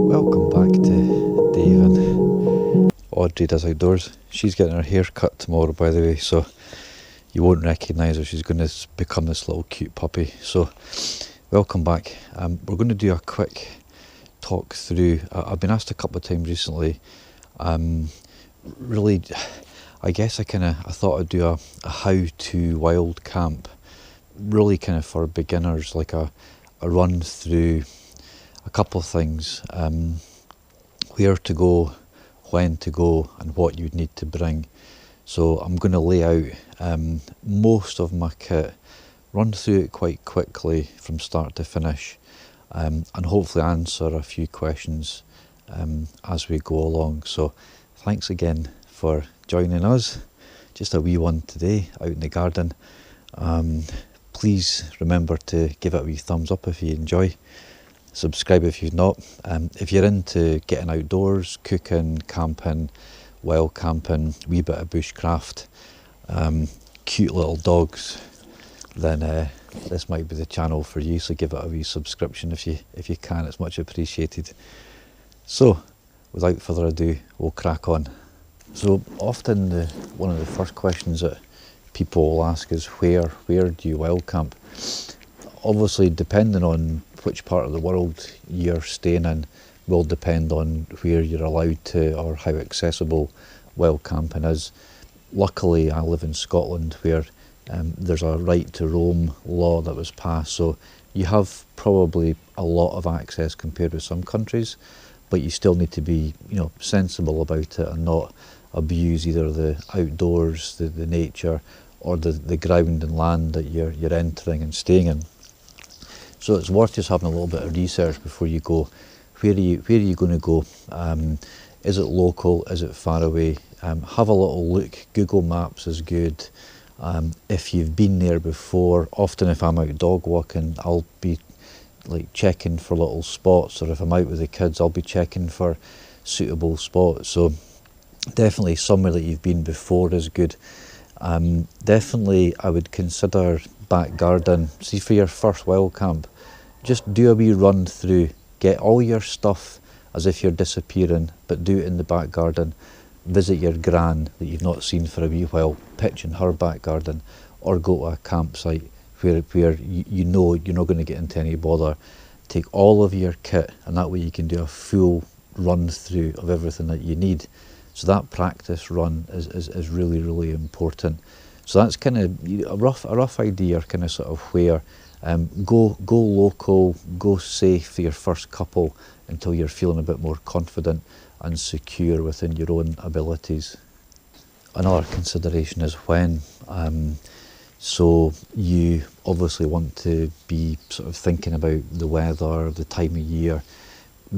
Welcome back to Dave and Audrey Does Outdoors. She's getting her hair cut tomorrow, by the way, so you won't recognise her. She's going to become this little cute puppy. So welcome back. We're going to do a quick talk through. I've been asked a couple of times recently. Really, I guess I thought I'd do a how-to wild camp, really kind of for beginners, like a run through a couple of things, where to go, when to go, and what you'd need to bring. So I'm going to lay out most of my kit, run through it quite quickly from start to finish, and hopefully answer a few questions as we go along. So thanks again for joining us. Just a wee one today out in the garden. Please remember to give it a wee thumbs up if you enjoy. Subscribe if you've not. If you're into getting outdoors, cooking, camping, wild camping, wee bit of bushcraft, cute little dogs, then this might be the channel for you. So give it a wee subscription if you can. It's much appreciated. So without further ado, we'll crack on. So often one of the first questions that people will ask is where do you wild camp? Obviously, depending on which part of the world you're staying in will depend on where you're allowed to or how accessible wild camping is. Luckily, I live in Scotland where there's a right to roam law that was passed, so you have probably a lot of access compared with some countries, but you still need to be, sensible about it and not abuse either the outdoors, the nature, or the ground and land that you're entering and staying in. So it's worth just having a little bit of research before you go. Where are you going to go? Is it local? Is it far away? Have a little look. Google Maps is good. If you've been there before, often if I'm out dog walking, I'll be like checking for little spots, or if I'm out with the kids, I'll be checking for suitable spots. So definitely somewhere that you've been before is good. Definitely I would consider back garden. See, for your first wild camp, just do a wee run through, get all your stuff as if you're disappearing, but do it in the back garden. Visit your gran that you've not seen for a wee while, pitch in her back garden, or go to a campsite where you know you're not going to get into any bother. Take all of your kit, and that way you can do a full run through of everything that you need. So that practice run is really, really important. So that's kind of a rough idea, kind of sort of where. Go local, go safe for your first couple until you're feeling a bit more confident and secure within your own abilities. Another consideration is when. So you obviously want to be sort of thinking about the weather, the time of year.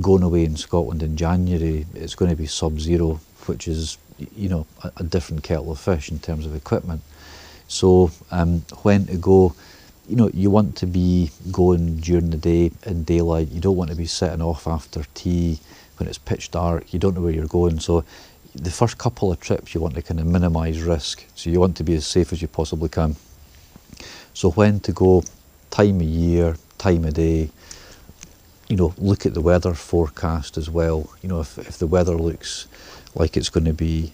Going away in Scotland in January, it's going to be sub-zero, which is, a different kettle of fish in terms of equipment. So when to go, you want to be going during the day in daylight. You don't want to be setting off after tea when it's pitch dark. You don't know where you're going. So the first couple of trips you want to kind of minimise risk. So you want to be as safe as you possibly can. So when to go, time of year, time of day, look at the weather forecast as well. If the weather looks like it's going to be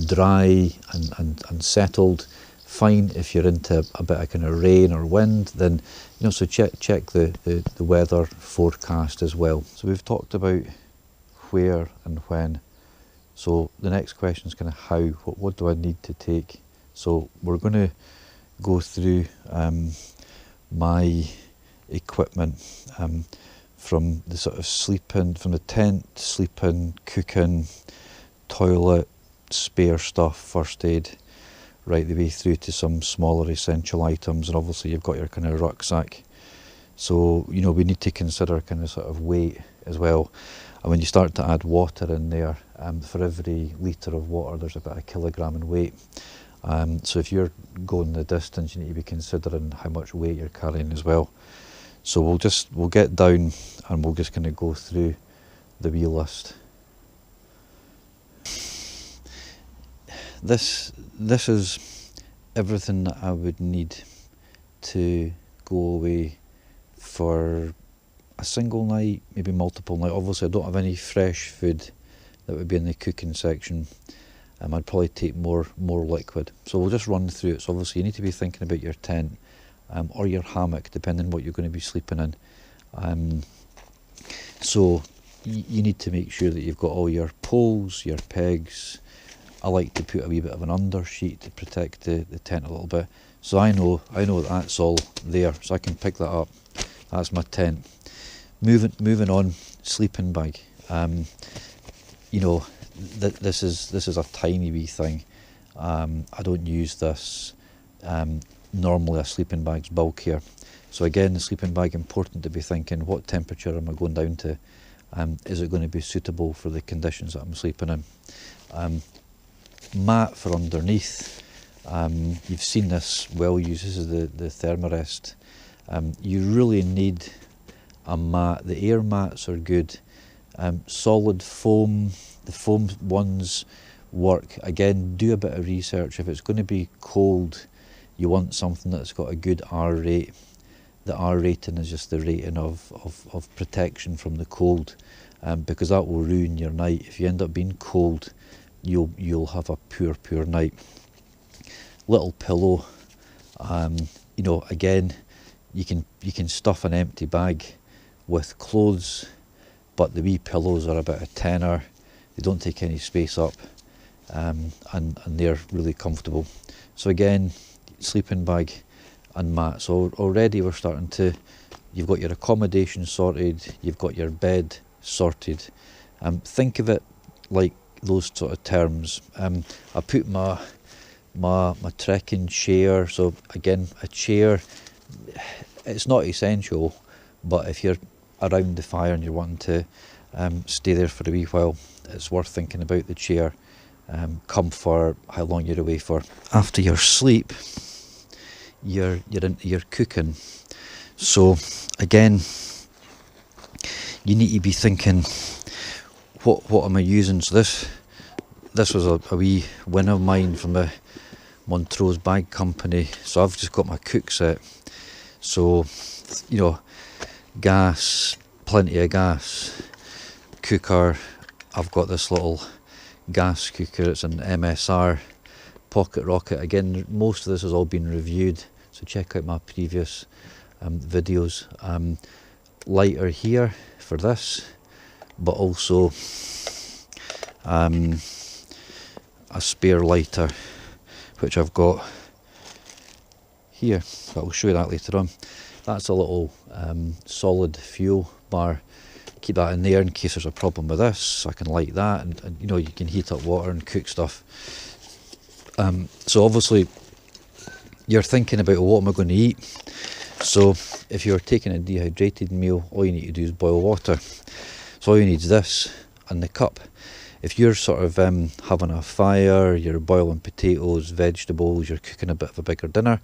dry and settled, fine. If you're into a bit of kind of rain or wind, then so check the weather forecast as well. So we've talked about where and when. So the next question is kind of how. What do I need to take? So we're going to go through my equipment, from the sort of sleeping, from the tent, sleeping, cooking, toilet, spare stuff, first aid, right the way through to some smaller essential items. And obviously you've got your kind of rucksack. So, we need to consider kind of sort of weight as well. And when you start to add water in there, for every litre of water, there's about a kilogram in weight. So if you're going the distance, you need to be considering how much weight you're carrying as well. So we'll get down and we'll just kind of go through the wee list. This is everything that I would need to go away for a single night, maybe multiple nights. Obviously I don't have any fresh food that would be in the cooking section. I'd probably take more liquid. So we'll just run through it. So obviously you need to be thinking about your tent or your hammock, depending on what you're going to be sleeping in. So you need to make sure that you've got all your poles, your pegs. I like to put a wee bit of an undersheet to protect the tent a little bit. So I know that's all there, so I can pick that up. That's my tent. Moving on, sleeping bag. You know, this is a tiny wee thing. I don't use this. Normally a sleeping bag's bulkier. So again, the sleeping bag, important to be thinking, what temperature am I going down to? Is it going to be suitable for the conditions that I'm sleeping in? Mat for underneath. You've seen this well used. This is the Thermarest. You really need a mat. The air mats are good. Solid foam, the foam ones work. Again, do a bit of research. If it's going to be cold, you want something that's got a good R rate. The R rating is just the rating of protection from the cold, because that will ruin your night. If you end up being cold, you'll have a poor night. Little pillow. You know, again, you can stuff an empty bag with clothes, but the wee pillows are about a tenner. They don't take any space up, and they're really comfortable. So again, sleeping bag and mat. So already we're starting to, you've got your accommodation sorted, you've got your bed sorted. Think of it like those sort of terms. I put my trekking chair. So again, a chair, it's not essential, but if you're around the fire and you're wanting to stay there for a wee while, it's worth thinking about the chair. Comfort, how long you're away for. After your sleep, you're cooking. So again, you need to be thinking, what am I using? So this was a wee win of mine from the Montrose Bag Company. So I've just got my cook set. So, you know, gas, plenty of gas. Cooker, I've got this little gas cooker. It's an MSR Pocket Rocket. Again, most of this has all been reviewed, so check out my previous videos. Lighter here for this, but also a spare lighter, which I've got here. I'll show you that later on. That's a little solid fuel bar. Keep that in there in case there's a problem with this. So I can light that, and you know, you can heat up water and cook stuff. So obviously you're thinking about, what am I going to eat? So if you're taking a dehydrated meal, all you need to do is boil water. So all you need is this and the cup. If you're sort of having a fire, you're boiling potatoes, vegetables, you're cooking a bit of a bigger dinner,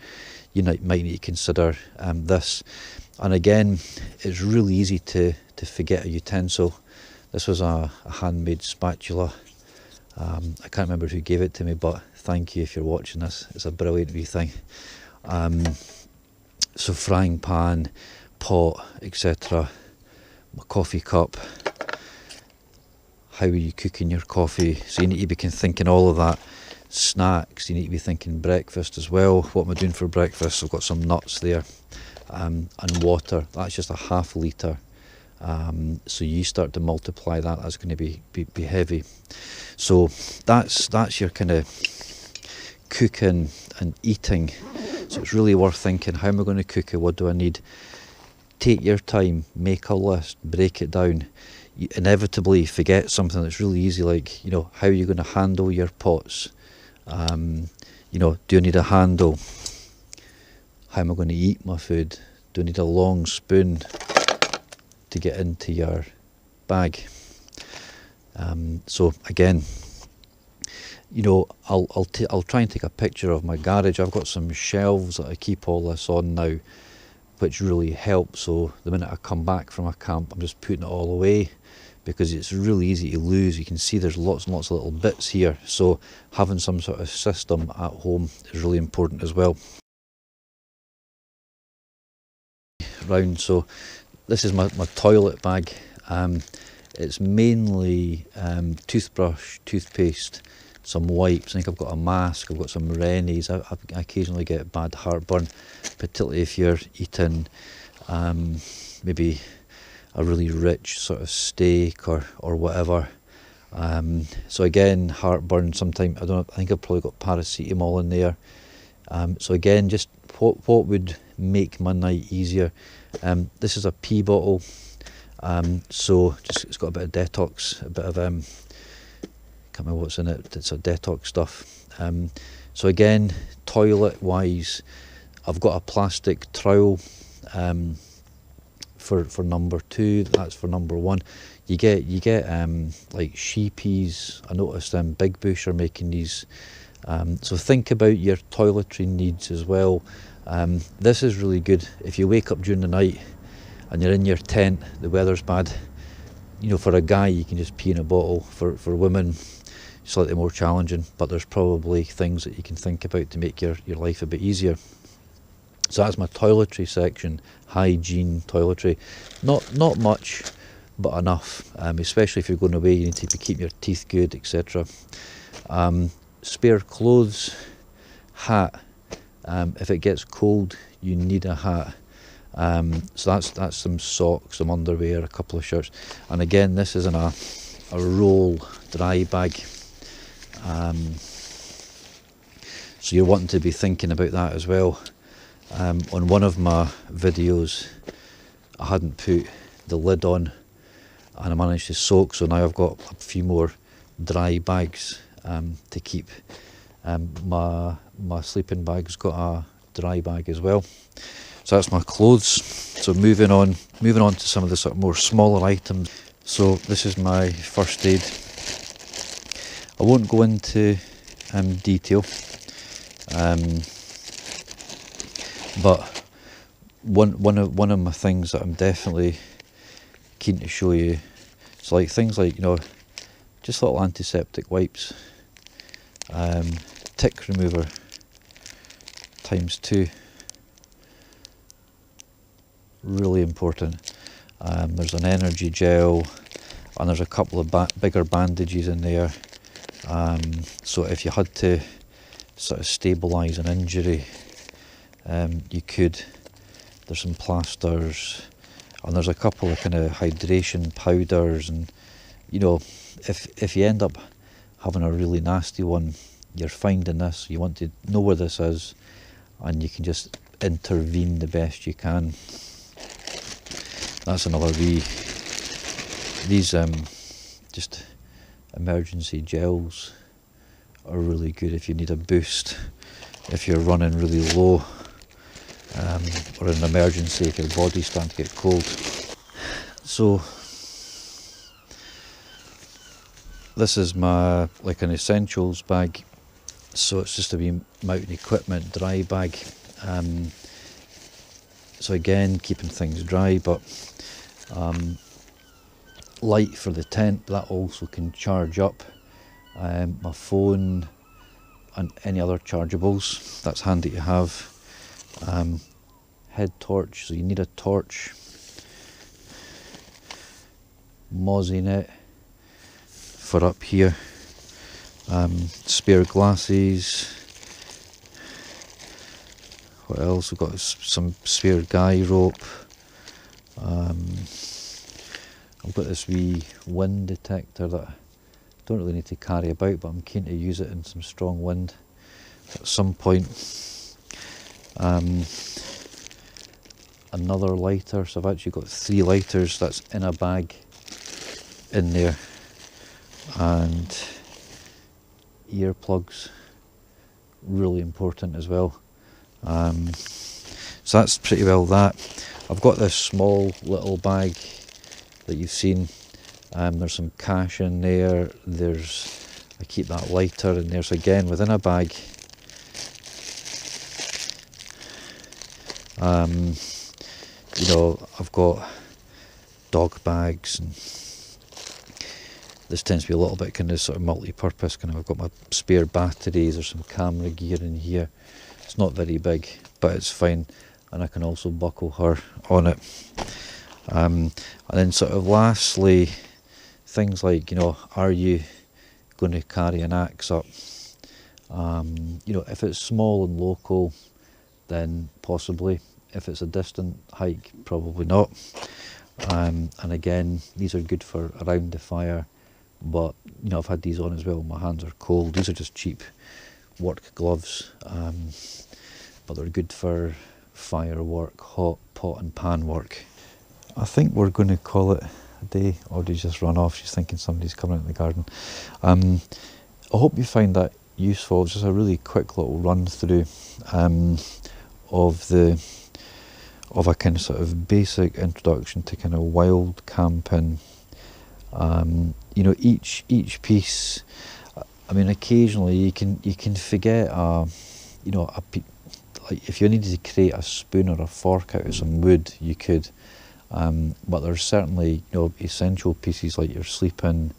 you might need to consider this. And again, it's really easy to forget a utensil. This was a handmade spatula. I can't remember who gave it to me, but thank you if you're watching this. It's a brilliant wee thing. So frying pan, pot, etc. My coffee cup. How are you cooking your coffee? So you need to be thinking all of that. Snacks, you need to be thinking breakfast as well. What am I doing for breakfast? I've got some nuts there. And water, that's just a ½ litre. So you start to multiply that, that's going to be heavy. So that's your kind of cooking and eating. So it's really worth thinking, how am I going to cook it? What do I need? Take your time, make a list, break it down. You inevitably forget something that's really easy, like, you know, how are you going to handle your pots? You know, do I need a handle? How am I going to eat my food? Do I need a long spoon to get into your bag? So again, you know, I'll try and take a picture of my garage. I've got some shelves that I keep all this on now, which really help. So the minute I come back from a camp, I'm just putting it all away, because it's really easy to lose. You can see there's lots and lots of little bits here. So having some sort of system at home is really important as well. Round, so this is my toilet bag. It's mainly toothbrush, toothpaste, some wipes. I think I've got a mask, I've got some Rennies. I occasionally get bad heartburn, particularly if you're eating maybe a really rich sort of steak or whatever. So again, heartburn sometimes, I think I've probably got paracetamol in there. So again, just what would make my night easier. This is a pee bottle, so just it's got a bit of detox, a bit of can't remember what's in it. It's a detox stuff. So again, toilet wise, I've got a plastic trowel for number 2. That's for number 1. You get like sheepies. I noticed Big Bush are making these. So think about your toiletry needs as well. This is really good if you wake up during the night and you're in your tent, the weather's bad. You know, for a guy you can just pee in a bottle. For women, slightly more challenging, but there's probably things that you can think about to make your life a bit easier. So that's my toiletry section, hygiene toiletry. Not much, but enough, especially if you're going away, you need to keep your teeth good, etc. Spare clothes, hat. If it gets cold, you need a hat. So that's some socks, some underwear, a couple of shirts. And again, this is in a roll dry bag. So you're wanting to be thinking about that as well. On one of my videos, I hadn't put the lid on and I managed to soak, so now I've got a few more dry bags to keep. My sleeping bag's got a dry bag as well. So that's my clothes. So moving on to some of the sort of more smaller items. So this is my first aid. I won't go into detail, but one of my things that I'm definitely keen to show you, it's like things like, you know, just little antiseptic wipes, tick remover ×2, really important. There's an energy gel and there's a couple of bigger bandages in there. So if you had to sort of stabilise an injury, you could. There's some plasters and there's a couple of kind of hydration powders, and you know, if you end up having a really nasty one, you're finding this, you want to know where this is and you can just intervene the best you can. That's another these just emergency gels are really good if you need a boost, if you're running really low, or an emergency if your body's starting to get cold. So this is my like an essentials bag, so it's just a wee mountain equipment dry bag. So again, keeping things dry, but light for the tent, that also can charge up. My phone and any other chargeables, that's handy to have. Head torch, so you need a torch. Mozzie net for up here. Spare glasses. What else? We've got some spare guy rope. I've got this wee wind detector that I don't really need to carry about, but I'm keen to use it in some strong wind at some point. Another lighter, so I've actually got 3 lighters that's in a bag in there, and earplugs, really important as well. So that's pretty well that. I've got this small little bag that you've seen. There's some cash in there. I keep that lighter in there. So again, within a bag. You know, I've got dog bags, and this tends to be a little bit kind of sort of multi-purpose. Kind of, I've got my spare batteries or some camera gear in here. It's not very big, but it's fine, and I can also buckle her on it. And then sort of lastly, things like, you know, are you going to carry an axe up? You know, if it's small and local, then possibly. If it's a distant hike, probably not. And again, these are good for around the fire, but you know, I've had these on as well. My hands are cold. These are just cheap work gloves, but they're good for fire work, hot pot and pan work. I think we're going to call it a day. Audrey's just run off. She's thinking somebody's coming out in the garden. I hope you find that useful. It's just a really quick little run through of a kind of sort of basic introduction to kind of wild camping. You know, each piece. I mean, occasionally you can forget you know, like if you needed to create a spoon or a fork out of some wood, you could. But there's certainly, you know, essential pieces like your sleeping.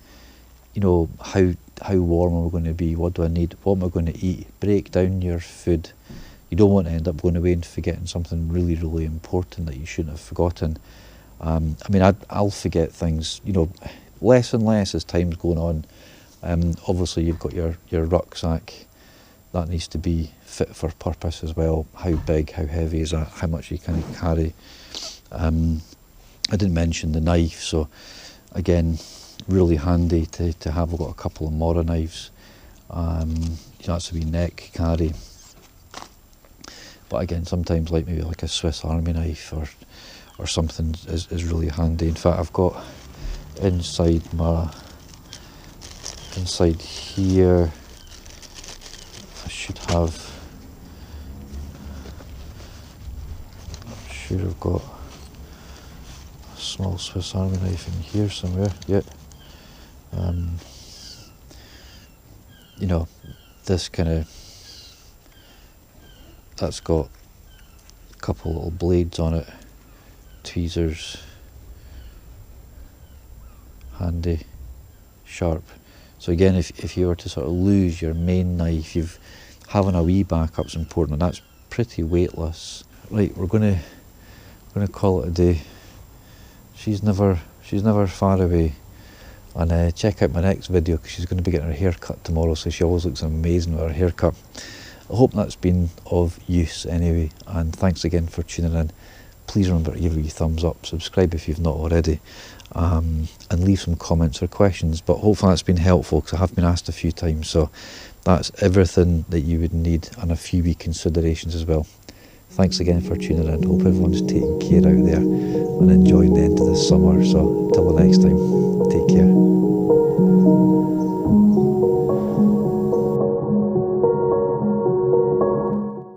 You know, how warm am I going to be? What do I need? What am I going to eat? Break down your food. You don't want to end up going away and forgetting something really, really important that you shouldn't have forgotten. I mean, I'll forget things, you know, less and less as time's going on. Obviously, you've got your rucksack. That needs to be fit for purpose as well. How big, how heavy is that? How much you can carry? I didn't mention the knife, so again, really handy to have. I've got a couple of Mora knives. You know, that's a wee neck carry. But again, sometimes like maybe like a Swiss Army knife or something is really handy. In fact, I've got inside here, I should have, I'm sure I've got a small Swiss Army knife in here somewhere. Yep. You know, this kind of, that's got a couple little blades on it, tweezers, handy, sharp. So again, if you were to sort of lose your main knife, having a wee backup's important, and that's pretty weightless. Right, we're gonna call it a day. She's never far away. And check out my next video, because she's going to be getting her hair cut tomorrow, so she always looks amazing with her haircut. I hope that's been of use anyway, and thanks again for tuning in. Please remember to give it a thumbs up, subscribe if you've not already, and leave some comments or questions. But hopefully that's been helpful, because I have been asked a few times. So that's everything that you would need, and a few wee considerations as well. Thanks again for tuning in. Hope everyone's taking care out there and enjoying the end of this summer. So till the next time, take care.